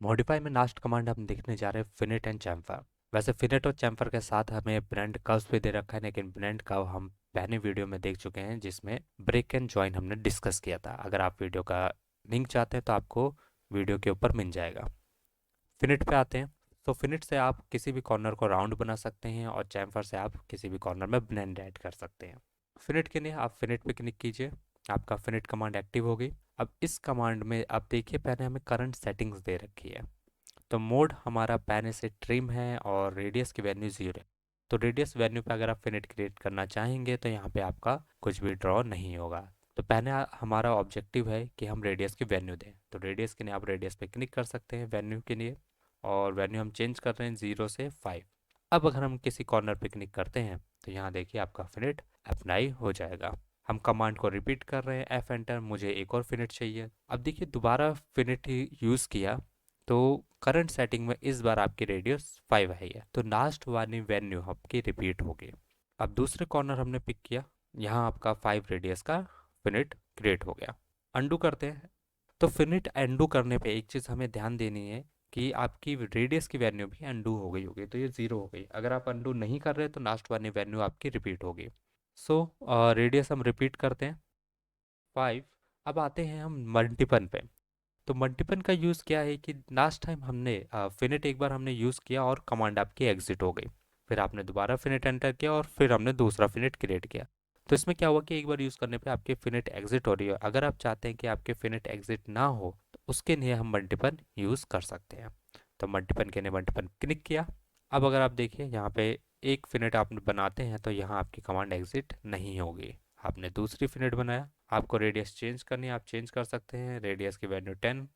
Modify में last command हम देखने जा रहे हैं फिनिट एंड चैम्फर। वैसे फिनिट और चैम्फर के साथ हमें ब्लेंड कर्व्स भी दे रखा है, लेकिन ब्लेंड कर्व हम पहले वीडियो में देख चुके हैं जिसमें ब्रेक एंड जॉइन हमने डिस्कस किया था। अगर आप वीडियो का लिंक चाहते हैं तो आपको वीडियो के ऊपर मिल जाएगा। फिनिट पे आते हैं। तो फिनिट से आप किसी भी कॉर्नर को राउंड बना सकते हैं और चैम्फर से आप किसी भी कॉर्नर में ब्लेंड ऐड कर सकते हैं। फिनिट के लिए आप फिनिट पे क्लिक कीजिए, आपका फिनिट कमांड एक्टिव होगी। अब इस कमांड में आप देखिए पहले हमें करंट सेटिंग्स दे रखी है। तो मोड हमारा पहले से ट्रिम है और रेडियस की वैल्यू 0 है। तो रेडियस वैल्यू पे अगर आप फिनिट क्रिएट करना चाहेंगे तो यहाँ पे आपका कुछ भी ड्रॉ नहीं होगा। तो पहले हमारा ऑब्जेक्टिव है कि हम रेडियस की वैल्यू दें, तो रेडियस के लिए आप रेडियस पे क्लिक कर सकते हैं वैल्यू के लिए। और वैल्यू हम चेंज कर रहे हैं 0 से 5। अब अगर हम किसी कॉर्नर पे क्लिक करते हैं तो यहाँ देखिए आपका फिनिट अप्लाई हो जाएगा। हम कमांड को रिपीट कर रहे हैं, एफ एंटर, मुझे एक और फिनिट चाहिए। अब देखिए दोबारा फिनिट ही यूज़ किया तो करंट सेटिंग में इस बार आपकी रेडियस 5 है, तो लास्ट वाली वैल्यू आपकी रिपीट होगी। अब दूसरे कॉर्नर हमने पिक किया, यहाँ आपका 5 रेडियस का फिनिट क्रिएट हो गया। अंडू करते हैं। तो फिनिट अंडू करने पे एक चीज़ हमें ध्यान देनी है कि आपकी रेडियस की वैल्यू भी अंडू हो गई होगी, तो ये 0 हो गई। अगर आप अंडू नहीं कर रहे तो लास्ट वाली वैल्यू आपकी रिपीट होगी। सो रेडियस हम रिपीट करते हैं 5। अब आते हैं हम मल्टीपल पे। तो मल्टीपल का यूज़ क्या है कि लास्ट टाइम हमने फिनिट एक बार हमने यूज़ किया और कमांड आपकी एग्जिट हो गई। फिर आपने दोबारा फिनिट एंटर किया और फिर हमने दूसरा फिनिट क्रिएट किया। तो इसमें क्या हुआ कि एक बार यूज़ करने पे आपके फिनिट एग्जिट हो रही है। अगर आप चाहते हैं कि आपके फिनिट एग्जिट ना हो तो उसके लिए हम मल्टीपल यूज़ कर सकते हैं। तो मल्टीपल के लिए मल्टीपल क्लिक किया। अब अगर आप देखिए यहाँ पे एक फिनिट आप बनाते हैं तो यहाँ आपकी कमांड एग्जिट नहीं होगी। आपने दूसरी फिनिट बनाया, आपको रेडियस चेंज करनी है, आप चेंज कर सकते हैं। रेडियस की वैल्यू 10,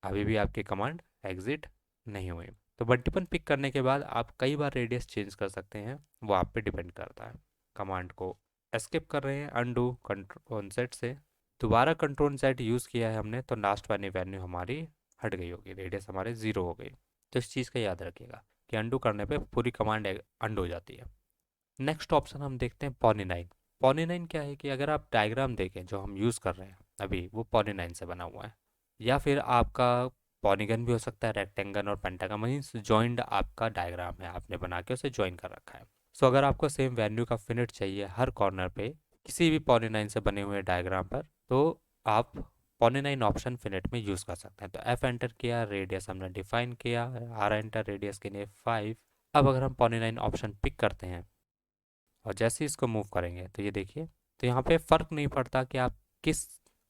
अभी भी आपकी कमांड एग्जिट नहीं हुई। तो मल्टीपल पिक करने के बाद आप कई बार रेडियस चेंज कर सकते हैं, वो आप पे डिपेंड करता है। कमांड को एस्केप कर रहे हैं अंडू कंट्रोल सेट से, दोबारा कंट्रोल सेट यूज़ किया है हमने तो लास्ट वाली वैल्यू हमारी हट गई होगी, रेडियस हमारे 0 हो गई। तो इस चीज़ का याद रखिएगा कि अंडू करने पे पूरी कमांड अंडू हो जाती है। नेक्स्ट ऑप्शन हम देखते हैं पॉलीनाइन। पॉलीनाइन क्या है कि अगर आप डायग्राम देखें जो हम यूज़ कर रहे हैं अभी, वो पॉलीनाइन से बना हुआ है। या फिर आपका पॉलीगन भी हो सकता है, रेक्टेंगल और पेंटागन मीन्स जॉइंट आपका डायग्राम है, आपने बना के उसे ज्वाइन कर रखा है। सो अगर आपको सेम वैल्यू का फिनिट चाहिए हर कॉर्नर पे किसी भी पॉलीनाइन से बने हुए डायग्राम पर, तो आप पॉलीनाइन ऑप्शन फिनिट में यूज़ कर सकते हैं। तो एफ एंटर किया, रेडियस हमने डिफाइन किया, आर एंटर, रेडियस के लिए 5। अब अगर हम पॉलीनाइन ऑप्शन पिक करते हैं और जैसे ही इसको मूव करेंगे तो ये देखिए, तो यहाँ पे फ़र्क नहीं पड़ता कि आप किस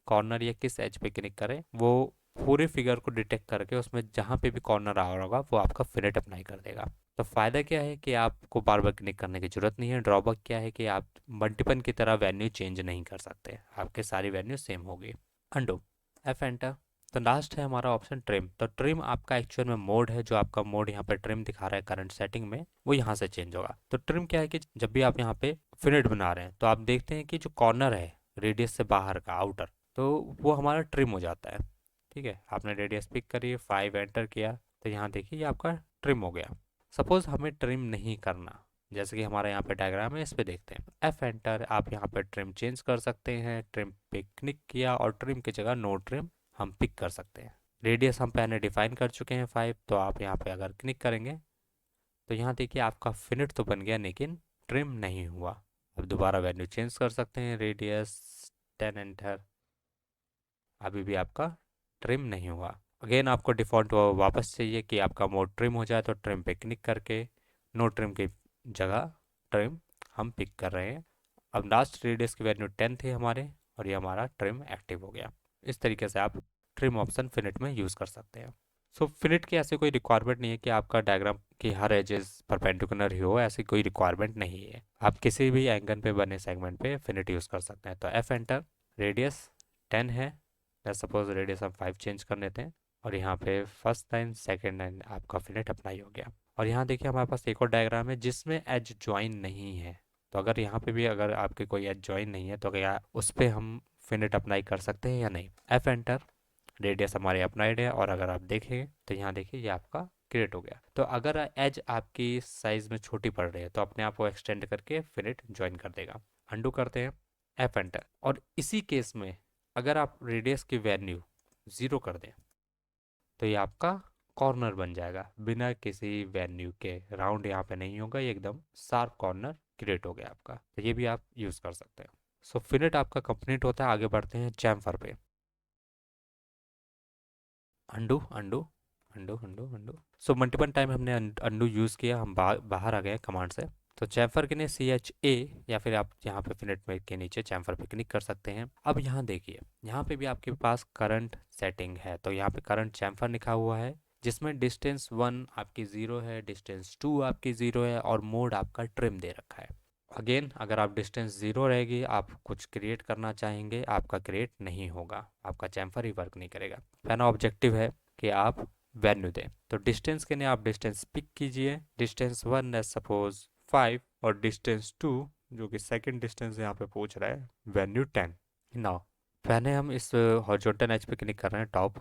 कॉर्नर या किस एज पे क्लिक करें, वो पूरे फिगर को डिटेक्ट करके उसमें जहाँ पे भी कॉर्नर आ रहा होगा वो आपका फिनिट अप्लाई कर देगा। तो फ़ायदा क्या है कि आपको बार बार क्लिक करने की ज़रूरत नहीं है। ड्रॉबैक क्या है कि आप मल्टीपल की तरह वैल्यू चेंज नहीं कर सकते, आपके सारी वैल्यू सेम होगी। अंडो, एफ एंटर। तो लास्ट है हमारा ऑप्शन ट्रिम। तो ट्रिम आपका एक्चुअल में मोड है, जो आपका मोड यहाँ पे ट्रिम दिखा रहा है करंट सेटिंग में, वो यहाँ से चेंज होगा। तो ट्रिम क्या है कि जब भी आप यहाँ पे फिनिट बना रहे हैं तो आप देखते हैं कि जो कॉर्नर है रेडियस से बाहर का आउटर, तो वो हमारा ट्रिम हो जाता है। ठीक है, आपने रेडियस पिक करी, 5 एंटर किया, तो यहाँ देखिए ये आपका ट्रिम हो गया। सपोज हमें ट्रिम नहीं करना, जैसे कि हमारा यहाँ पे डायग्राम है, इस पे देखते हैं, एफ एंटर, आप यहाँ पे ट्रिम चेंज कर सकते हैं। ट्रिम पे क्लिक किया और ट्रिम की जगह नो ट्रिम हम पिक कर सकते हैं। रेडियस हम पहले डिफाइन कर चुके हैं 5, तो आप यहाँ पे अगर क्लिक करेंगे तो यहाँ देखिए आपका फिनिट तो बन गया लेकिन ट्रिम नहीं हुआ। अब दोबारा वैल्यू चेंज कर सकते हैं, रेडियस 10 एंटर, अभी भी आपका ट्रिम नहीं हुआ। अगेन आपको डिफ़ॉल्ट वापस चाहिए कि आपका मोड ट्रिम हो जाए, तो ट्रिम पे क्लिक करके नो ट्रिम की जगह ट्रिम हम पिक कर रहे हैं। अब लास्ट रेडियस की वैल्यू 10 थी हमारे और ये हमारा ट्रिम एक्टिव हो गया। इस तरीके से आप ट्रिम ऑप्शन फिनिट में यूज़ कर सकते हैं। सो फिनिट की ऐसी कोई रिक्वायरमेंट नहीं है कि आपका डायग्राम की हर एजेस परपेंडिकुलर ही हो, ऐसी कोई रिक्वायरमेंट नहीं है। आप किसी भी एंगल पे बने सेगमेंट पे फिनिट यूज़ कर सकते हैं। तो एफ एंटर, रेडियस 10 है, सपोज रेडियस हम 5 चेंज कर लेते हैं और यहाँ पे फर्स्ट लाइन सेकेंड लाइन आपका फिनिट अप्लाई हो गया। और यहाँ देखिए हमारे पास एक और डायग्राम है जिसमें एज ज्वाइन नहीं है। तो अगर यहाँ पे भी अगर आपके कोई एज ज्वाइन नहीं है तो क्या उस पर हम फिनिट अप्लाई कर सकते हैं या नहीं। एफ एंटर, रेडियस हमारी अप्लाइड है और अगर आप देखें तो यहाँ देखिए ये आपका क्रिएट हो गया। तो अगर एज आपकी साइज में छोटी पड़ रही है तो अपने आप को एक्सटेंड करके फिनिट ज्वाइन कर देगा। अंडू करते हैं, एफ एंटर। और इसी केस में अगर आप रेडियस की वैल्यू 0 कर दें तो ये आपका कॉर्नर बन जाएगा बिना किसी वेन्यू के। राउंड यहाँ पे नहीं होगा, ये एकदम शार्प कॉर्नर क्रिएट हो गया आपका। तो ये भी आप यूज़ कर सकते हैं। सो फिनिट आपका कंप्लीट होता है। आगे बढ़ते हैं चैम्फर पे। Undo undo undo undo undo. So multiple time हमने अंडू यूज़ किया, हम बाहर आ गए कमांड से। तो चैम्फर के लिए CHA, या फिर आप यहाँ पे फिनिट में के नीचे चैम्फर पे क्लिक कर सकते हैं। अब यहाँ देखिए, यहाँ पे भी आपके पास करंट सेटिंग है। तो यहाँ पे करंट चैम्फर लिखा हुआ है, जिसमें डिस्टेंस 1 आपकी 0 है, डिस्टेंस 2 आपकी 0 है, और मोड आपका ट्रिम दे रखा है। अगेन, अगर आप डिस्टेंस 0 रहेगी, आप कुछ क्रिएट करना चाहेंगे, आपका क्रिएट नहीं होगा, आपका चैम्फर ही वर्क नहीं करेगा। पहला ऑब्जेक्टिव है कि आप वैल्यू दें। तो डिस्टेंस के लिए आप डिस्टेंस पिक कीजिए। डिस्टेंस 1 है सपोज 5, और डिस्टेंस 2 जो कि सेकंड डिस्टेंस यहाँ पे पूछ रहा है, वैल्यू 10। नाउ पहले हम इस हॉरिजॉन्टल एज पे क्लिक कर रहे हैं टॉप।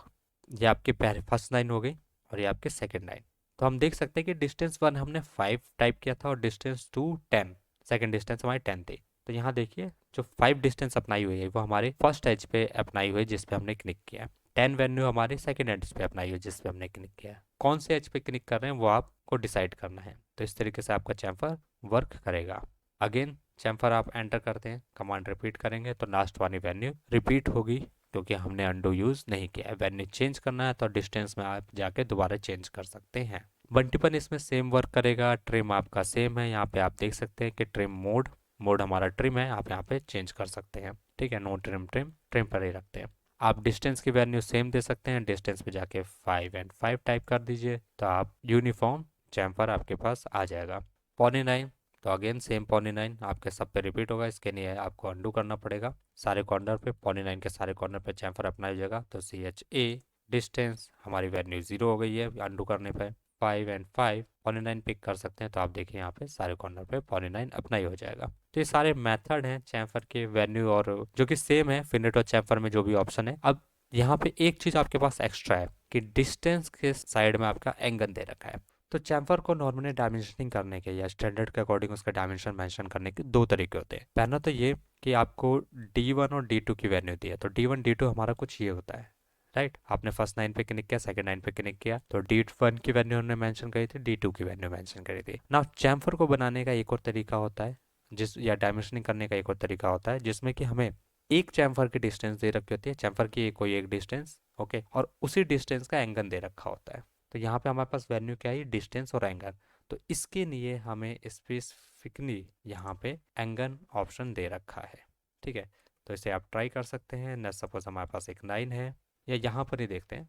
ये आपकी पहले फर्स्ट लाइन हो गई, और ये आपके सेकंड लाइन। तो हम देख सकते हैं कि डिस्टेंस 1 हमने 5 टाइप किया था, और डिस्टेंस 2 10। सेकंड डिस्टेंस हमारी 10 थी। तो यहाँ देखिए, जो 5 डिस्टेंस अपनाई हुई है वो हमारे फर्स्ट एज पे अपनाई हुई है, जिस पे हमने क्लिक किया है। 10 वैल्यू हमारे सेकंड एज पे अपनाई हुई है, जिस पे हमने क्लिक किया है। कौन से एज पे क्लिक कर रहे हैं वो आपको डिसाइड करना है। तो इस तरीके से आपका चैम्फर वर्क करेगा। अगेन चैम्फर आप एंटर करते हैं, कमांड रिपीट करेंगे तो लास्ट वाली वैल्यू रिपीट होगी, क्योंकि हमने अंडू यूज़ नहीं किया है। वैल्यू चेंज करना है तो डिस्टेंस में आप जाके दोबारा चेंज कर सकते हैं। बंटीपन इसमें सेम वर्क करेगा। ट्रिम आपका सेम है, यहाँ पे आप देख सकते हैं कि ट्रिम मोड, मोड हमारा ट्रिम है, आप यहाँ पे चेंज कर सकते हैं। ठीक है, नो ट्रिम, ट्रिम ट्रिम पर ही रखते हैं। आप डिस्टेंस की वैल्यू सेम दे सकते हैं। डिस्टेंस पे जाके 5 और 5 टाइप कर दीजिए, तो आप यूनिफॉर्म चैम्फर आपके पास आ जाएगा। पॉली9, तो अगेन सेम पॉली9 आपके सब पे रिपीट होगा। इसके लिए आपको अंडू करना पड़ेगा। सारे कॉर्नर पे पॉली9 के सारे कॉर्नर पे चैम्फर अपना हो जाएगा। तो CHA, डिस्टेंस हमारी वैल्यू 0 हो गई है अंडू करने पे। 5 और 5 पॉली9 पिक कर सकते हैं, तो आप देखिए यहाँ पे सारे कॉर्नर पे पॉली9 अपना ही हो जाएगा। तो ये सारे मेथड हैं चैम्फर के वैल्यू, और जो कि सेम है फिनिट और चैम्फर में जो भी ऑप्शन है। अब यहाँ पे एक चीज़ आपके पास एक्स्ट्रा है कि डिस्टेंस के साइड में आपका एंगल दे रखा है। तो चैम्फर को नॉर्मली डायमेंशनिंग करने के या स्टैंडर्ड के अकॉर्डिंग उसका डायमेंशन मेंशन करने के दो तरीके होते हैं। पहला तो ये कि आपको D1 और D2 की वैल्यू दी है। तो D1 D2 हमारा कुछ ये होता है, राइट। आपने फर्स्ट लाइन पे क्लिक किया, सेकंड लाइन पे क्लिक किया, तो D1 की वैल्यू हमने मेंशन करी थी, D2 की वैल्यू मेंशन करी थी ना। चैम्फर को बनाने का एक और तरीका होता है, जिस या डायमेंशनिंग करने का एक और तरीका होता है, जिसमें कि हमें एक चैम्फर की डिस्टेंस दे रखी होती है, चैम्फर की कोई एक डिस्टेंस, ओके, और उसी डिस्टेंस का एंगल दे रखा होता है। तो यहाँ पे हमारे पास वैल्यू क्या है, डिस्टेंस और एंगल। तो इसके लिए हमें स्पेसिफिकली यहाँ पे एंगल ऑप्शन दे रखा है। ठीक है, तो इसे आप ट्राई कर सकते हैं। न सपोज हमारे पास एक लाइन है, या यहाँ पर ही देखते हैं,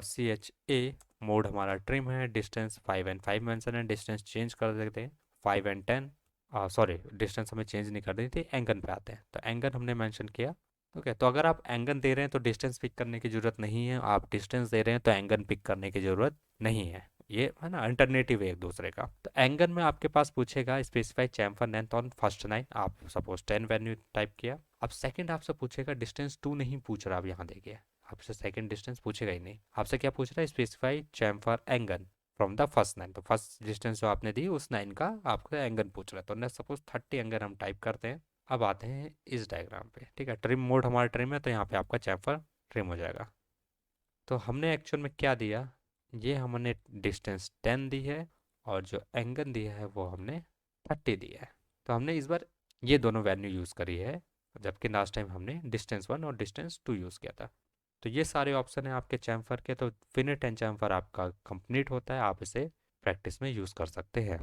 CHA मोड हमारा ट्रिम है, डिस्टेंस 5 और 5 मेंशन है। डिस्टेंस चेंज कर देते हैं, 5 और 10, सॉरी डिस्टेंस हमें चेंज नहीं कर दी थी, एंगल पे आते हैं। तो एंगल हमने मेंशन किया। ओके, तो अगर आप एंगल दे रहे हैं तो डिस्टेंस पिक करने की ज़रूरत नहीं है, आप डिस्टेंस दे रहे हैं तो एंगल पिक करने की ज़रूरत नहीं है। ये है ना, अल्टरनेटिव है एक दूसरे का। तो एंगल में आपके पास पूछेगा specify chamfer length on first line, आप सपोज 10 वैल्यू टाइप किया। अब सेकंड आपसे पूछेगा, डिस्टेंस 2 नहीं पूछ रहा। अब यहाँ देखिए, आपसे सेकंड डिस्टेंस पूछेगा ही नहीं, आपसे क्या पूछ रहा है, specify chamfer angle from the first line. तो फर्स्ट डिस्टेंस जो आपने दी उस लाइन का आपको एंगल पूछ रहा है। तो नेक्स्ट सपोज 30 एंगल हम टाइप करते हैं। अब आते हैं इस डायग्राम पे। ठीक है, ट्रिम मोड हमारा ट्रिम है, तो यहाँ पे आपका चैम्फर ट्रिम हो जाएगा। तो हमने एक्चुअल में क्या दिया, ये हमने डिस्टेंस 10 दी है, और जो एंगल दिया है वो हमने 30 दिया है। तो हमने इस बार ये दोनों वैल्यू यूज़ करी है, जबकि लास्ट टाइम हमने डिस्टेंस 1 और डिस्टेंस 2 यूज़ किया था। तो ये सारे ऑप्शन है आपके चैम्फर के। तो फिनिट एंड चैम्फर आपका कंप्लीट होता है, आप इसे प्रैक्टिस में यूज़ कर सकते हैं।